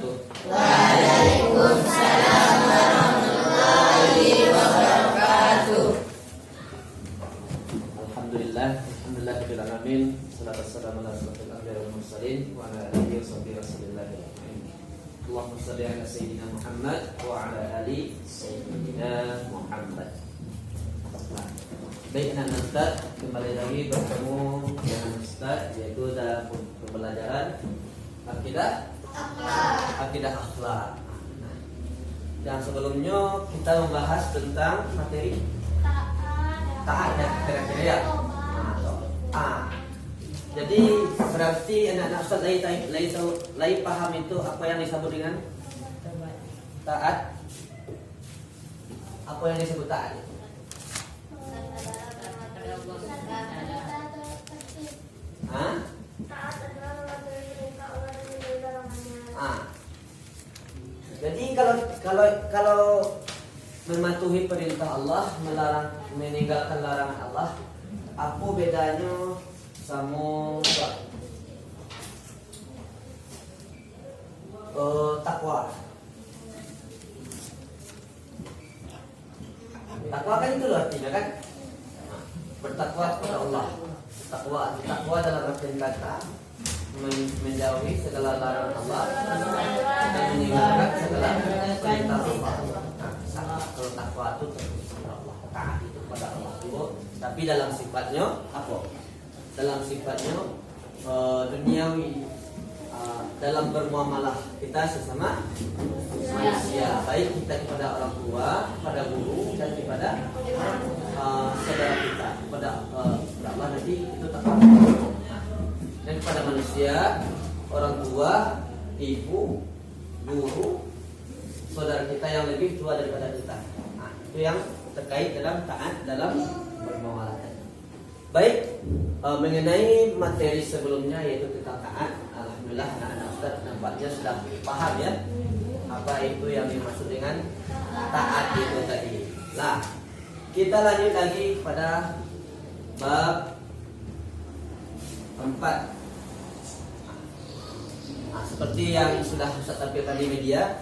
wabarakatuh. Waalaikumsalam warahmatullahi wabarakatuh. Alhamdulillah rabbil alamin. Salatu wassalamu ala asyrofil anbiya'i wal mursalin wa ala alihi washabihi wasallam. Allahumma shalli ala sayyidina Muhammad wa ala ali sayyidina Muhammad. Baik anak-anak Ustaz, kembali lagi bertemu dengan Ustaz, yaitu dalam pembelajaran akidah akhlak. Dan sebelumnya kita membahas tentang materi taat ya, kira-kira ya. Jadi berarti anak-anak Ustaz lain paham itu apa yang disebut dengan taat? Apa yang disebut taat? Jadi kalau mematuhi perintah Allah, meninggalkan larangan Allah, apa bedanya sama takwa? Takwa kan itu loh artinya kan? Bertakwa kepada Allah. Takwa dalam arti kata menjauhi segala larangan Allah dan meninggalkan segala perintah Allah. Kalau takwa itu kepada Allah, taat itu kepada Allah. Tapi dalam sifatnya apa? Dalam sifatnya duniawi, dalam bermuamalah kita sesama manusia, baik kita kepada orang tua, kepada guru, dan kepada saudara kita, kepada Allah nanti itu takwa. Dan kepada manusia, orang tua, ibu, guru, saudara kita yang lebih tua daripada kita. Itu yang terkait dalam taat dalam bermuamalah. Baik, mengenai materi sebelumnya yaitu tentang taat, alhamdulillah anak-anak Ustaz nampaknya sudah paham ya apa itu yang dimaksud dengan taat itu tadi. Nah, kita lanjut lagi pada bab 4. Seperti yang sudah Ustaz tampilkan di media.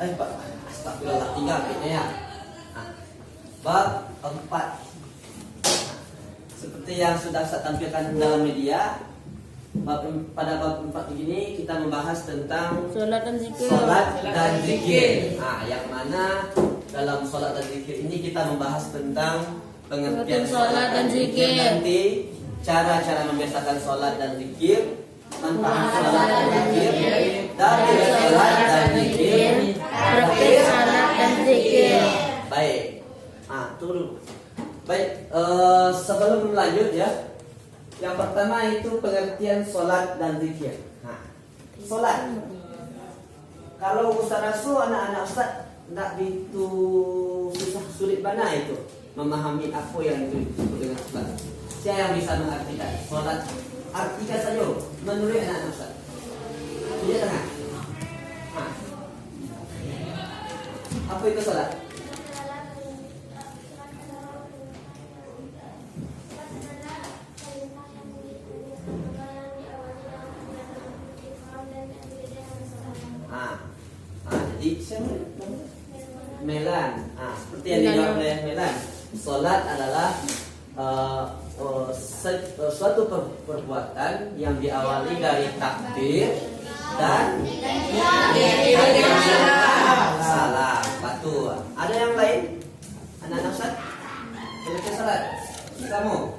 Pak, astagfirullah, tinggal ya. Bab 4. Seperti yang sudah saya tampilkan dalam media, pada bab 4 ini kita membahas tentang Salat dan zikir. Yang mana dalam salat dan zikir ini kita membahas tentang pengertian salat dan zikir. Nanti cara-cara membiasakan salat dan zikir, manfaat salat dan zikir, dari salat dan zikir, praktik salat dan zikir. Baik. Turun. Baik, sebelum lanjut ya, yang pertama itu pengertian sholat dan zikir. Sholat. Kalau Ustaz Rasul, anak-anak Ustaz tidak begitu susah sulit mana itu memahami apa yang itu disebut dengan sholat. Siapa yang bisa mengartikan sholat? Artikan saja menurut anak-anak Ustaz. Dia tengah. Apa itu sholat? Jadi Melan. Seperti yang dijawab oleh Melan, salat adalah suatu perbuatan yang diawali dari takbir dan salam. Betul. Ada yang lain? Anak-anak Ustaz? Pengertian salat. Kamu?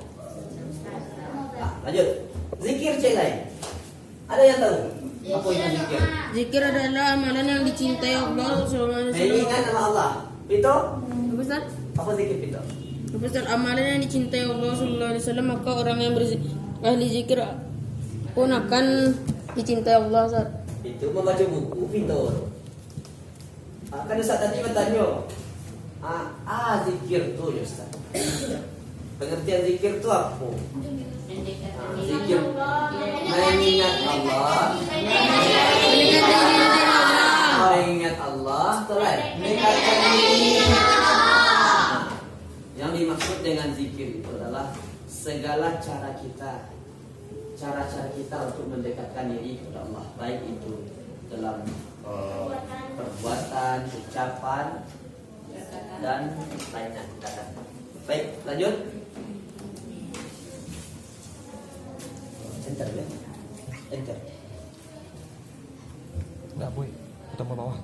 Lanjut. Zikir cek lain. Ada yang tahu? Apa itu zikir? Zikir adalah amalan yang dicintai Allah SWT. Mengingat nama Allah. Itu? Ustaz? Apa zikir itu? Ustaz, amalan yang dicintai Allah SAW, maka orang yang ahli zikir pun akan dicintai Allah. Ustaz. Itu membaca buku pintar. Kan Ustaz tadi bertanya. Zikir itu ya Ustaz. Pengertian zikir itu apa? Zikir mengingat Allah, mengingat Allah, mendekatkan diri. Yang dimaksud dengan zikir itu adalah segala cara kita untuk mendekatkan diri kepada Allah, baik itu dalam dalam perbuatan, ucapan, dan lainnya. Baik, lanjut. Enter ya. Enter. Enggak, Boy. Utama bawah.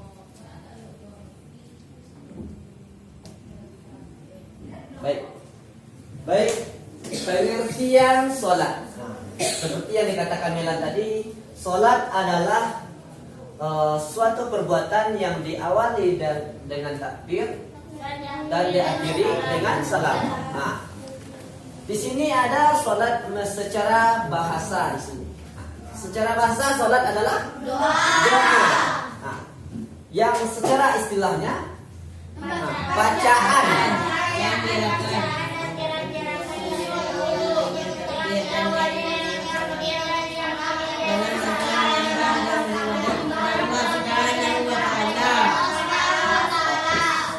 Baik. Baik. Pengertian sholat. Seperti yang dikatakan Milan tadi, sholat adalah suatu perbuatan yang diawali dengan takbir dan diakhiri dengan salam. Nah, di sini ada sholat secara bahasa di sini. Secara bahasa sholat adalah doa. Nah, yang secara istilahnya bacaan.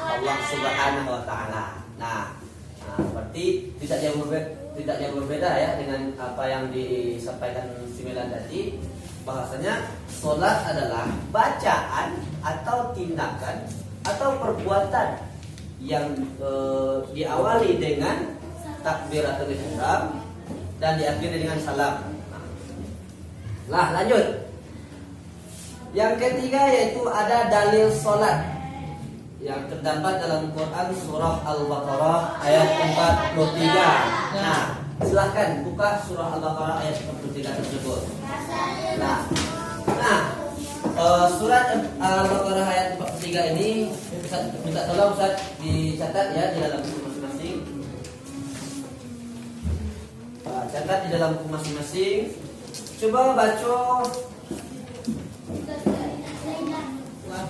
Allah Subhanahu wa taala. Nah, seperti tidak jauh berbeda ya dengan apa yang disampaikan Similan tadi, bahasanya sholat adalah bacaan atau tindakan atau perbuatan yang diawali dengan takbiratul ihram dan diakhiri dengan salam. Nah, lanjut. Yang ketiga yaitu ada dalil sholat yang terdapat dalam Quran surah Al-Baqarah ayat 43. Nah, silahkan buka surah Al-Baqarah ayat 43 tersebut. Nah, surat Al-Baqarah ayat 43 ini minta tolong Ustaz dicatat ya di dalam buku masing-masing. Catat di dalam buku masing-masing. Coba baca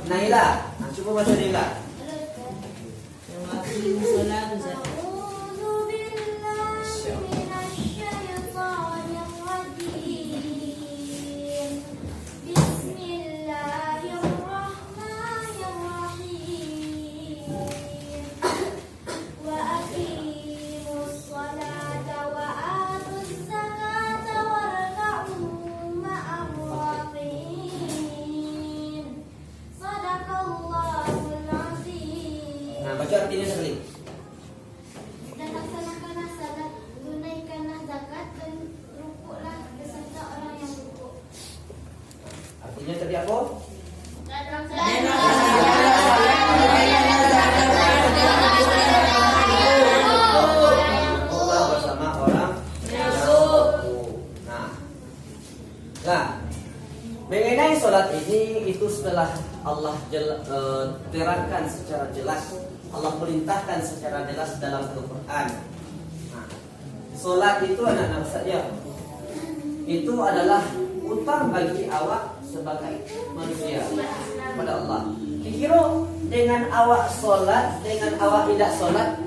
Naila. Nah, coba baca Naila. Baca artinya sekali. Dan laksanakanlah salat, tunaikanlah zakat, dan rukuklah beserta orang yang rukuk. Artinya tadi apa? Rukuklah bersama orang yang rukuk. Nah, mengenai sholat ini itu setelah Allah terangkan secara jelas, Allah perintahkan secara jelas dalam Al-Quran. Nah, sholat itu anak-anak saja, itu adalah utang bagi awak sebagai manusia kepada Allah. Kira dengan awak sholat, dengan awak tidak sholat,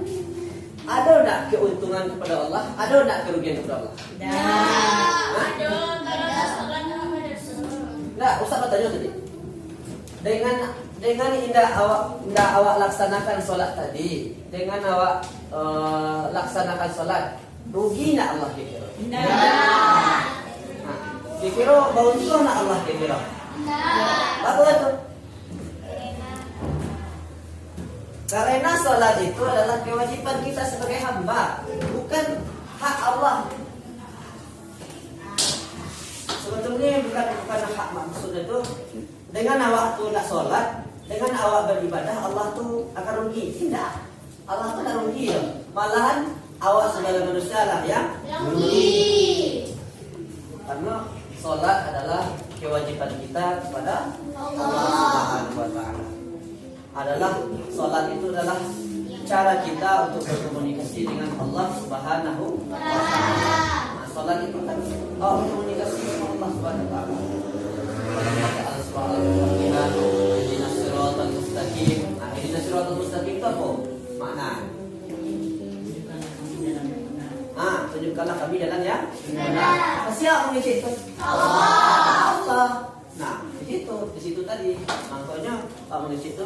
ada tak keuntungan kepada Allah? Ada tak kerugian kepada Allah? Nah, Ustaz bertanya tadi. Dengan indah awak laksanakan sholat tadi, dengan awak laksanakan sholat, rugi nak Allah kira? Nah, kira beruntung nak Allah kira? Apa itu? Karena sholat itu adalah kewajiban kita sebagai hamba, bukan hak Allah. Sebetulnya bukan hak maksudnya itu. Dengan awak tu nak solat, dengan awak beribadah, Allah tu akan rugi. Tidak, Allah tu tak rugi. Malahan awak sebagai manusia lah yang rugi. Karena solat adalah kewajiban kita kepada Allah Subhanahu wa taala. Adalah solat itu adalah cara kita untuk berkomunikasi dengan Allah Subhanahu wa taala. Nah, solat itu kan komunikasi dengan Allah Subhanahu wa taala. Ihdinas siratal mustaqim. Nah, ihdinas siratal mustaqim itu apa? Makna? Tunjukkanlah kami jalan yang benar. Siapa mengisi itu? Allah. Nah, di situ tadi. Makanya mengisi itu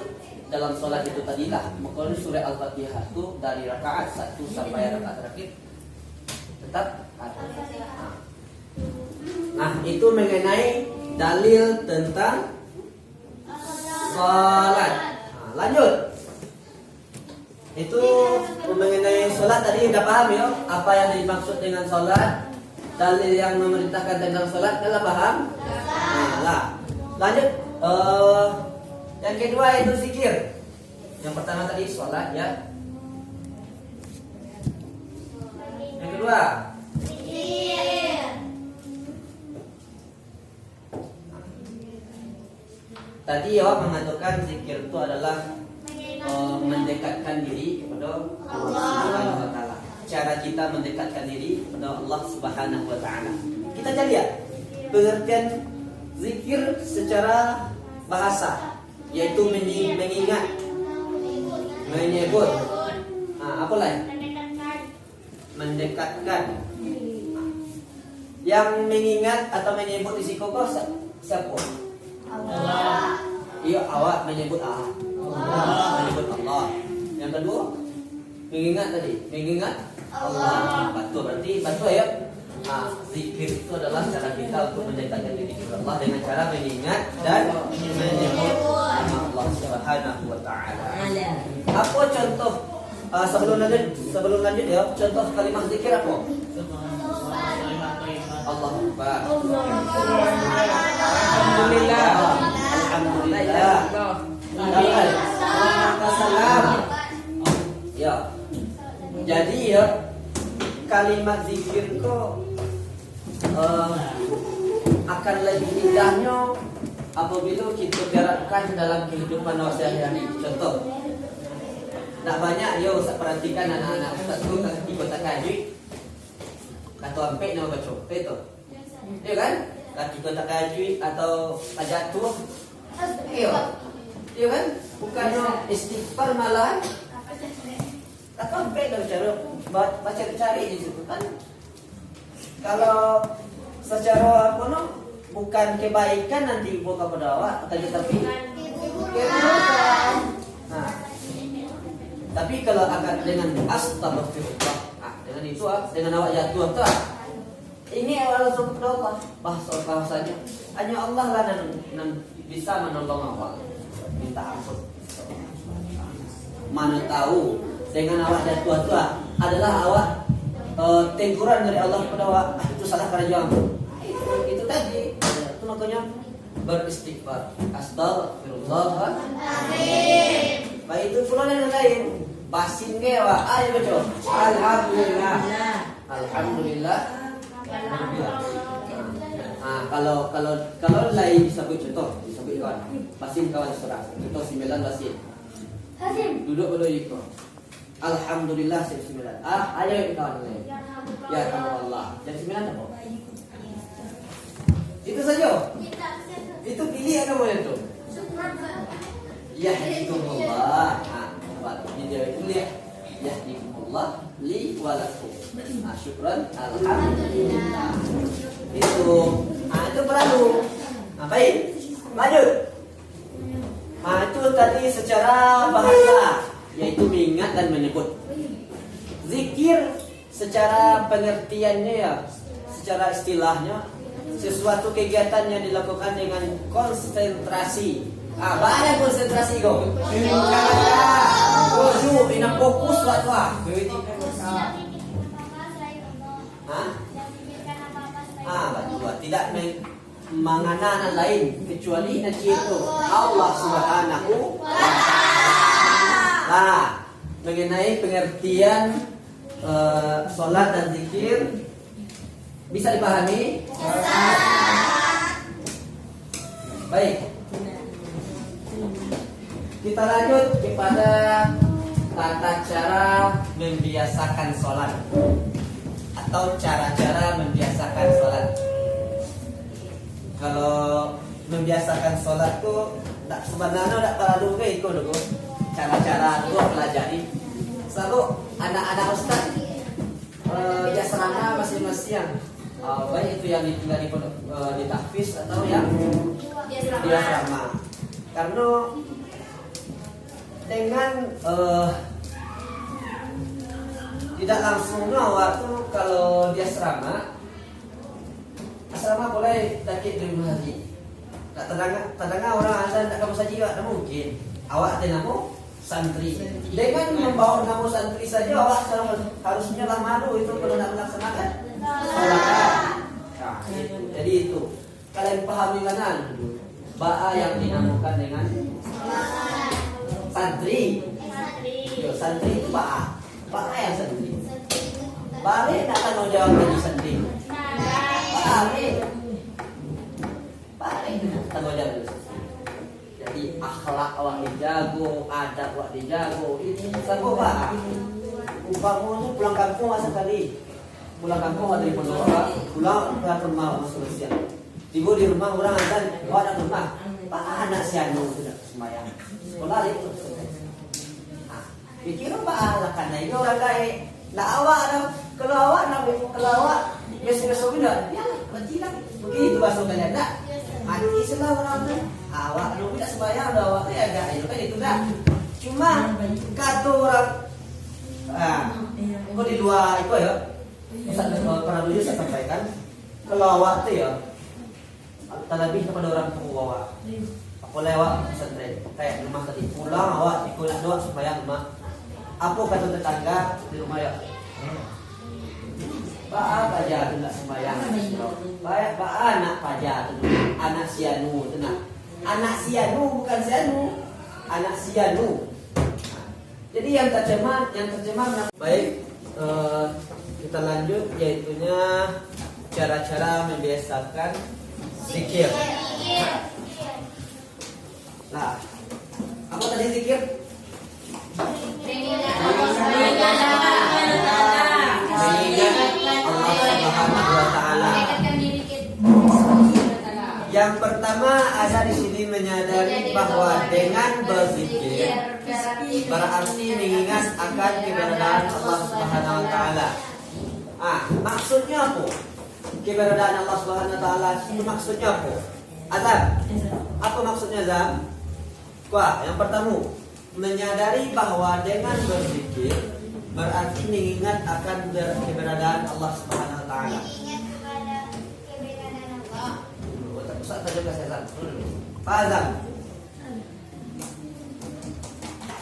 dalam sholat itu tadilah. Makanya surah Al-Fatihah itu dari rakaat 1 sampai rakaat terakhir tetap ada. Nah, itu mengenai dalil tentang salat. Lanjut. Itu mengenai salat tadi udah paham ya apa yang dimaksud dengan salat? Dalil yang memerintahkan tentang salat adalah paham? Nah, lanjut. Yang kedua itu zikir. Yang pertama tadi salat ya. Yang kedua tadi ya mengatakan zikir itu adalah mendekatkan diri kepada Allah Subhanahu wa taala. Cara kita mendekatkan diri kepada Allah Subhanahu wa taala. Kita cari ya pengertian zikir secara bahasa yaitu mengingat, menyebut. Apa lain? Mendekatkan. Yang mengingat atau menyebut isi koko siapa? Allah. Iya, awak menyebut Allah. Menyebut Allah. Yang kedua, mengingat tadi, mengingat Allah. Betul, berarti betul ya. Zikir itu adalah cara kita untuk mendekatkan diri kepada Allah dengan cara mengingat dan menyebut Allah Subhanahu wa taala. Apa contoh sebelum lanjut ya, contoh kalimat zikir apa? Allahu Akbar. Alhamdulillah. Alhamdulillah. Salam. Ya. Jadi ya kalimat zikir itu akan lebih indahnya apabila kita terapkan dalam kehidupan sehari-hari. Contoh, tak banyak yo perhatikan anak-anak ustaz tu di kota Kaji. Atau ampe nama baca, itu, ya kan? Kaki kota Kaji atau jatuh, iya kan? Bukannya istighfar malah atau ampe nama cara baca cari di situ kan? Kalau secara apa no, bukan kebaikan nanti buka kepada awak, tapi keburukan. Nah, tapi kalau akan dengan astagfirullah, dengan itu dengan awak jatuh tu, ini awal langsung kepada Allah. Bahasanya hanya Allah lah yang bisa menolong awak. Minta ampun. Mana tahu dengan awak jatuh tu adalah awak teguran dari Allah kepada awak, itu salah kerajaan. Itu tadi, itu makanya beristighfar. Astagfirullahaladzim. Baik itu pula yang lain. Basin ke awak, ayo baca. Alhamdulillah. Alhamdulillah. Kalau lain disebut contoh, disebut kawan. Basin kawan surah. Contoh 9 basin. Duduk pada ikut. Alhamdulillah 9. Ayo kawan lain. Ya Allah. Yang 9 apa? Itu saja. Itu pilih apa boleh tu? Yahdikumullah. Ini dia lihat. Yahdikumullah li walakum. Syukran. Alhamdulillah. Itu perlu. Baik. Lanjut. Itu tadi secara bahasa, yaitu mengingat dan menyebut. Zikir secara pengertiannya ya, secara istilahnya sesuatu kegiatan yang dilakukan dengan konsentrasi. Banyak konsentrasi kau. Khusyuk, ina fokus waktu betul. Tidak mengenal lain kecuali nanti itu Allah Subhanahu wa taala. Mengenai pengertian salat dan zikir bisa dipahami? Baik. Kita lanjut kepada tata cara membiasakan sholat atau cara-cara membiasakan sholat. Kalau membiasakan sholat tuh tak sebenarnya tak perlu ke ikut dulu. Cara-cara itu pelajari. Selalu anak-anak ustaz dia serana masing-masing. Baik itu yang tinggal di tahfiz atau yang di asrama. Karena dengan tidak langsungnya waktu kalau dia asrama boleh dakik 5 hari. Tak terdengar orang azan tak kamu saja tak mungkin. Awak ada nama santri. Dengan membawa nama santri saja awak harusnya lah malu itu kalau nak melaksanakan salat. Nah, jadi itu. Kalian pahami kanan? Ba'a yang dinamakan dengan santri. Yo, santri itu ba'a. Ba'a yang santri. Balik tak tanggung jawab jadi santri. Balik tanggung jawab dulu. Jadi akhlak awak dijago, adab awak dijago. Ini sanggup ba'a. Umpama tu pulang kampung masa kali. Pulang kampung ada di pondok, pulang ke rumah masuk siang. Tiba di rumah orang azan, awak nak rumah. Pak anak si anu sudah sembahyang. Sekolah itu. Pikir apa lah karena ini orang kaya. Nak awak ada kalau awak biasa bila ya berjinak begitu bahasanya tak. Mati selah orang tu. Awak lu tidak sembahyang dah awak ya agak itu kan itu dah. Cuma kata orang kau di luar itu ya. Ustaz pernah dulu saya sampaikan kalau awak tu ya terlebih kepada orang tua awak. Aku lewat pesantren kayak rumah tadi pulang awak ikut nak doa supaya rumah. Apa kata tetangga di rumah ya? Pak aja tu nak sembahyang. Baik pak anak aja tu. Anak sianu tenang. Anak sianu bukan sianu. Anak sianu. Jadi yang terjemah baik kita lanjut yaitunya cara-cara membiasakan zikir. Nah, apa tadi zikir? Mengingat Allah Subhanahu wa taala. Yang pertama ada di sini menyadari bahwa dengan berzikir berarti mengingat akan keberadaan Allah Subhanahu wa taala. Maksudnya apa? Keberadaan Allah Subhanahu wa taala itu maksudnya apa? Azam. Apa maksudnya Azam? Wah, yang pertama menyadari bahwa dengan berzikir berarti mengingat akan keberadaan Allah Subhanahu wa taala. Mengingat kepada keberadaan Allah. Ustaz saja kasih Azam. Pak Azam.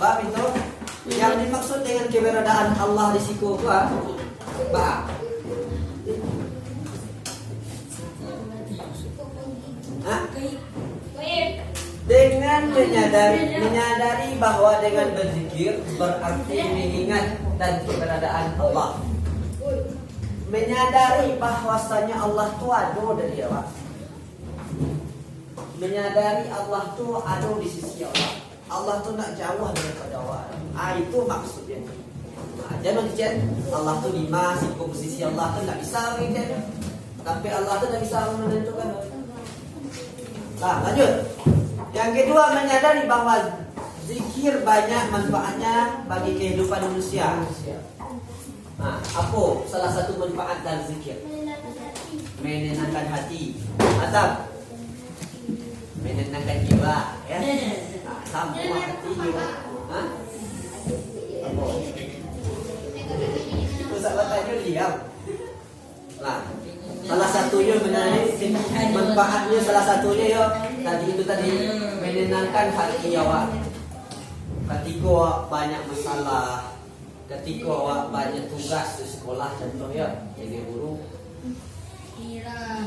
Pak itu yang dimaksud dengan keberadaan Allah di siku apa? Pak. Dengan menyadari bahwa dengan berzikir berarti mengingat dan keberadaan Allah. Menyadari bahwasanya Allah itu ada dari awak. Menyadari Allah itu ada di sisi Allah. Allah itu nak jauh daripada awak. Itu maksudnya. Jangan kecil. Allah itu di masih posisi Allah itu tak bisa kecil. Tapi Allah itu tak bisa menentukan. Lanjut. Yang kedua menyadari bahwa zikir banyak manfaatnya bagi kehidupan manusia. Apa salah satu manfaat dari zikir? Menenangkan hati. Atau menenangkan jiwa, ya. Semua hati jiwa. Apa? Itu salah tanya diam. Salah satunya manfaatnya salah satunya ya tadi menenangkan hati awak. Ketika awak banyak masalah, ketika awak banyak tugas di sekolah contohnya jadi guru.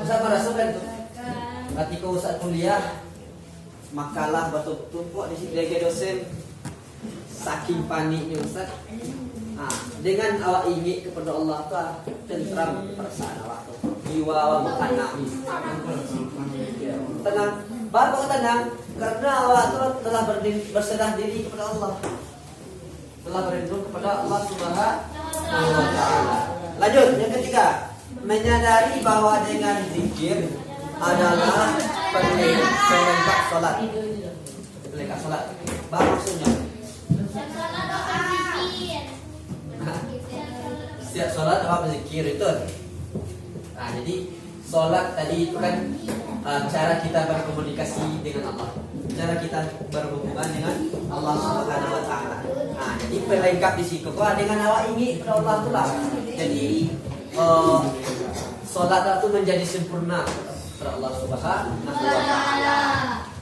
Ustaz merasakan tu. Ketika Ustaz kuliah makalah bertumpuk di situ dosen saking paniknya Ustaz. Dengan awak ingin kepada Allah tu tentram perasaan awak tu. Jiwa awak tenang. Tenang. Bapak tenang karena awak tu telah berserah diri kepada Allah. Telah berlindung kepada Allah Subhanahu wa taala. Lanjut yang ketiga, menyadari bahwa dengan zikir adalah pelengkap salat. Pelengkap salat. Apa maksudnya? Setiap solat apa berzikir itu. Jadi solat tadi itu kan cara kita berkomunikasi dengan Allah, cara kita berhubungan dengan Allah Subhanahu wa taala. Jadi pelengkap di situ dengan awak ingin kepada Allah tu lah. Jadi solat itu menjadi sempurna. kepada Allah Subhanahu wa taala.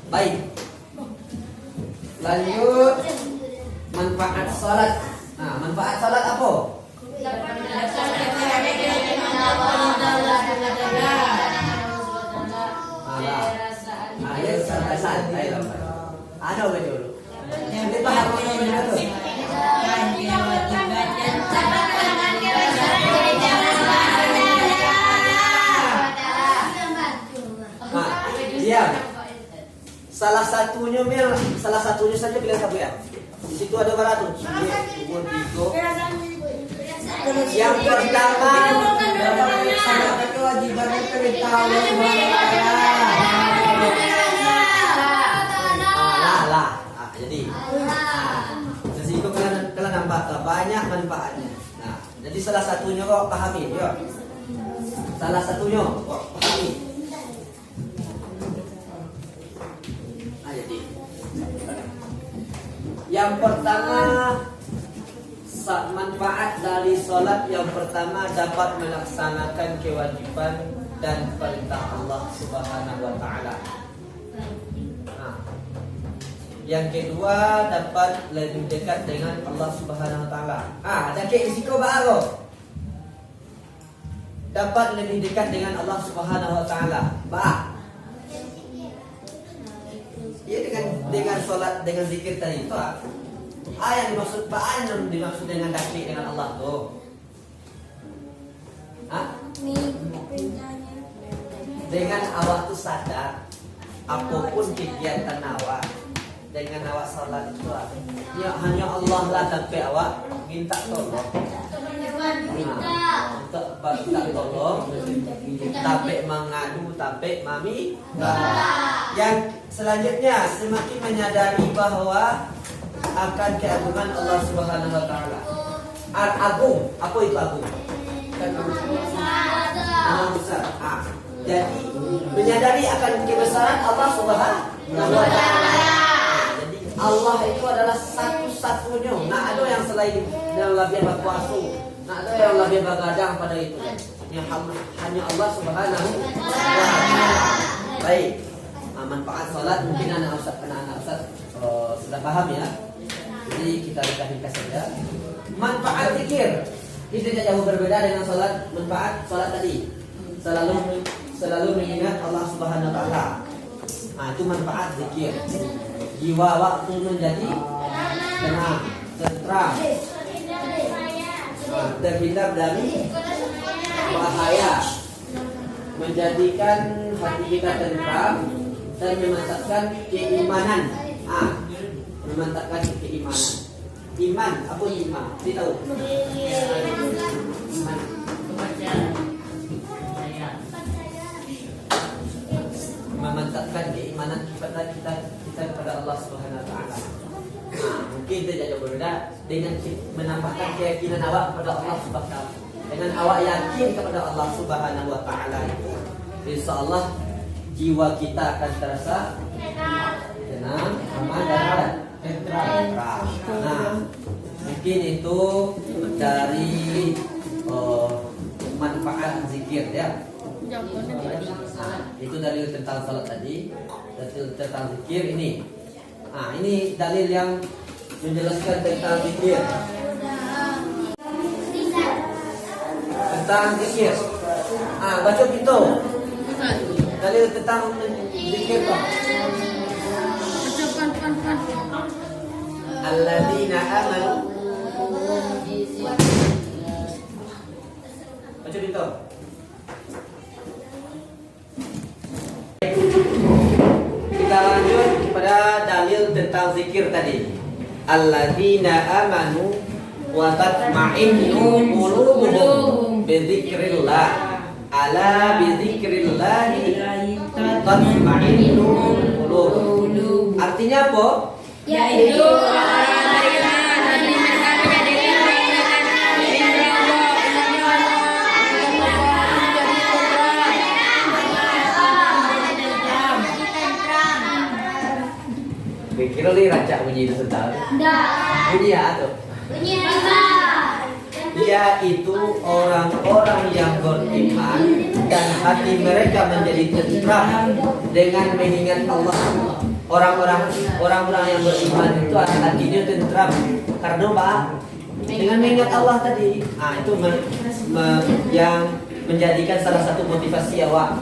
Baik. Lanjut manfaat salat. Nah, manfaat salat apa? Ayat santai lah. Ada apa dulu? Ini paham apa dulu? Diam. Salah satunya saja bilang satu ya. Di situ ada berapa tuh? Yang pertama, kewajiban perintah Allah. Jadi, itu kalian nampak banyak manfaatnya. Nah, jadi salah satunya kok pahami, yuk. Salah satunya kok pahami. Yang pertama, manfaat dari sholat yang pertama dapat melaksanakan kewajiban dan perintah Allah Subhanahu wa taala. Nah, yang kedua dapat lebih dekat dengan Allah Subhanahu wa taala. Ada ke risiko baru. Dapat lebih dekat dengan Allah Subhanahu wa taala. Ya dengan sholat, dengan zikir tadi itu yang dimaksud yang dimaksud dengan dekat dengan Allah tuh. Dengan awak tuh sadar apapun kegiatan awak, dengan awak sholat itu ya hanya Allah lah sampai awak minta tolong. Minta tolong, tapi mengadu, tapi mami. Yang selanjutnya semakin menyadari bahwa akan keagungan Allah Subhanahu wa taala. Agung, apa itu agung? Besar. Jadi menyadari akan kebesaran Allah Subhanahu wa taala. Jadi Allah itu adalah satu-satunya. Nah, ada yang selain yang lebih berkuasa. Nah, ada yang lebih bergadang pada itu. Yang hanya Allah Subhanahu wa taala. Baik. Manfaat salat mungkin anak Ustaz sudah paham ya. Jadi kita ringkas saja. Manfaat zikir itu tidak jauh berbeda dengan salat. Manfaat salat tadi selalu mengingat Allah Subhanahu wa taala. Nah, itu manfaat zikir. Jiwa waktu menjadi tenang, tentram, terhindar dari bahaya, menjadikan hati kita tentram dan memantapkan keimanan. Memantapkan keimanan. Iman, apa iman? Tahu? Iman. Memantapkan keimanan kita kepada Allah Subhanahu wa taala. Mungkin tidak jauh berbeda dengan menambahkan keyakinan awak kepada Allah Subhanahu wa taala. Dengan awak yakin kepada Allah Subhanahu wa taala itu, insyaallah jiwa kita akan terasa tenang, aman dan tentram. Nah, mungkin itu dari manfaat zikir ya. Itu dalil tentang salat tadi, dalil tentang zikir ini. Ini dalil yang menjelaskan tentang zikir. Tentang zikir. Baca itu. Dalil tentang zikir Pak. Alladzina amanu. Baca itu. Kita lanjut kepada dalil tentang zikir tadi. Alladzina amanu wa tatma'innu qulubuhum bi dzikrillah. Ala bi dzikrillah tatma'innu qulub. Artinya apa? Yaitu orang-orang nanti mereka menjadikan Kira li rancak bunyi itu sebentar. Enggak. Bunyi ya tuh. Bunyi apa? Dia itu orang-orang yang beriman dan hati mereka menjadi tentram dengan mengingat Allah. Orang-orang yang beriman itu hatinya tentram karena apa? Dengan mengingat Allah tadi. Itu yang menjadikan salah satu motivasi awak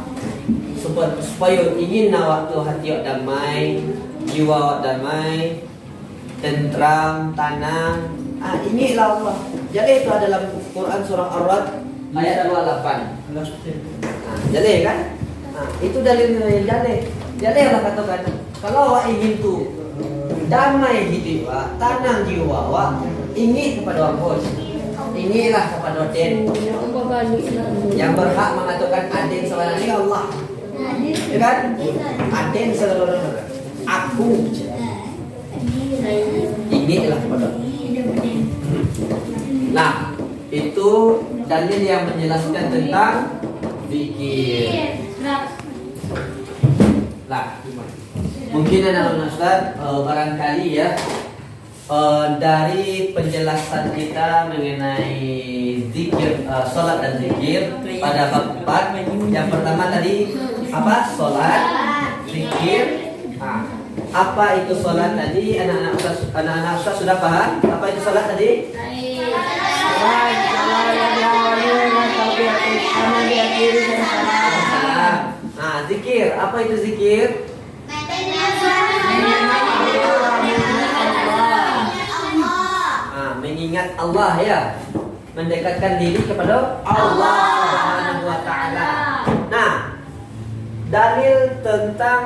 supaya ingin waktu hati awak damai, jiwa awak damai, tentram, tenang. Inilah Allah. Jadi itu ada dalam Quran surah Ar-Ra'd ayat 28. Jadi kan? Itu dalilnya jadi Allah katakan, kalau awak ingin tuh damai hidup awak, tenang jiwa awak, ingin kepada Allah. Inilah kepada Den. Yang berhak mengatakan Aden sebenarnya Allah. Ya kan? Aden sebenarnya aku. Inilah kepada Allah. Nah, itu dalil yang menjelaskan tentang zikir. Nah, mungkin anak Ustaz barangkali ya dari penjelasan kita mengenai zikir, sholat dan zikir pada bab 4. Yang pertama tadi apa? Sholat, zikir. Apa itu sholat tadi? Anak-anak Ustaz sudah paham? Apa itu sholat tadi? Zikir. Apa itu zikir? Mengingat Allah ya, mendekatkan diri kepada Allah Subhanahu wa taala. Nah, dalil tentang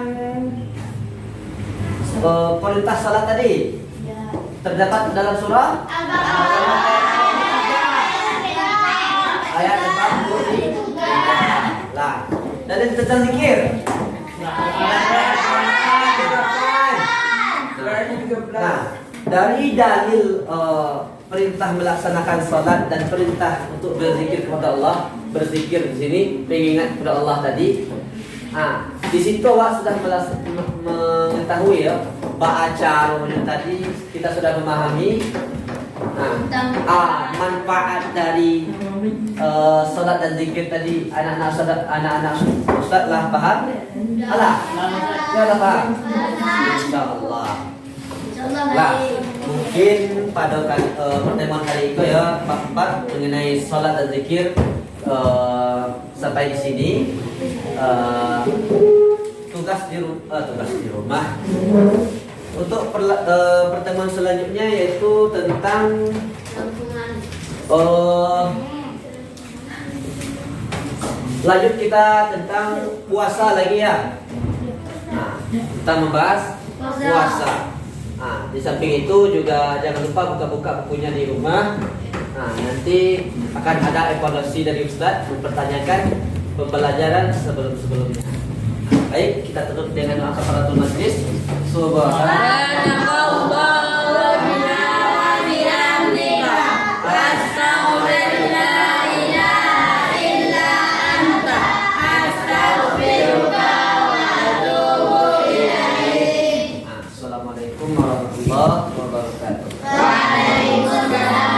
perintah salat tadi terdapat dalam surah ayat 43. Lah, dalil tentang zikir. Nah, dari dalil perintah melaksanakan salat dan perintah untuk berzikir kepada Allah, berzikir di sini mengingat kepada Allah tadi. Di situ awak sudah mengetahui ya, baca tadi kita sudah memahami manfaat dari salat dan zikir tadi. Anak-anak Ustaz lah paham? Sudah paham? Insyaallah. Lah, mungkin pada pertemuan kali itu ya bab 4 mengenai salat dan zikir sampai di sini. Tugas di rumah. Untuk pertemuan selanjutnya yaitu tentang lanjut kita tentang puasa lagi ya. Kita membahas puasa. Di samping itu juga jangan lupa buka-buka bukunya di rumah. Nanti akan ada evaluasi dari Ustaz mempertanyakan pembelajaran sebelum-sebelumnya. Baik, kita tutup dengan doa kafaratul majlis. Subhanallah wa bihamdika astaghfiruka la ilaha illa anta astaghfiruka wa atubu ilaik. Assalamualaikum warahmatullahi wabarakatuh. Waalaikumsalam.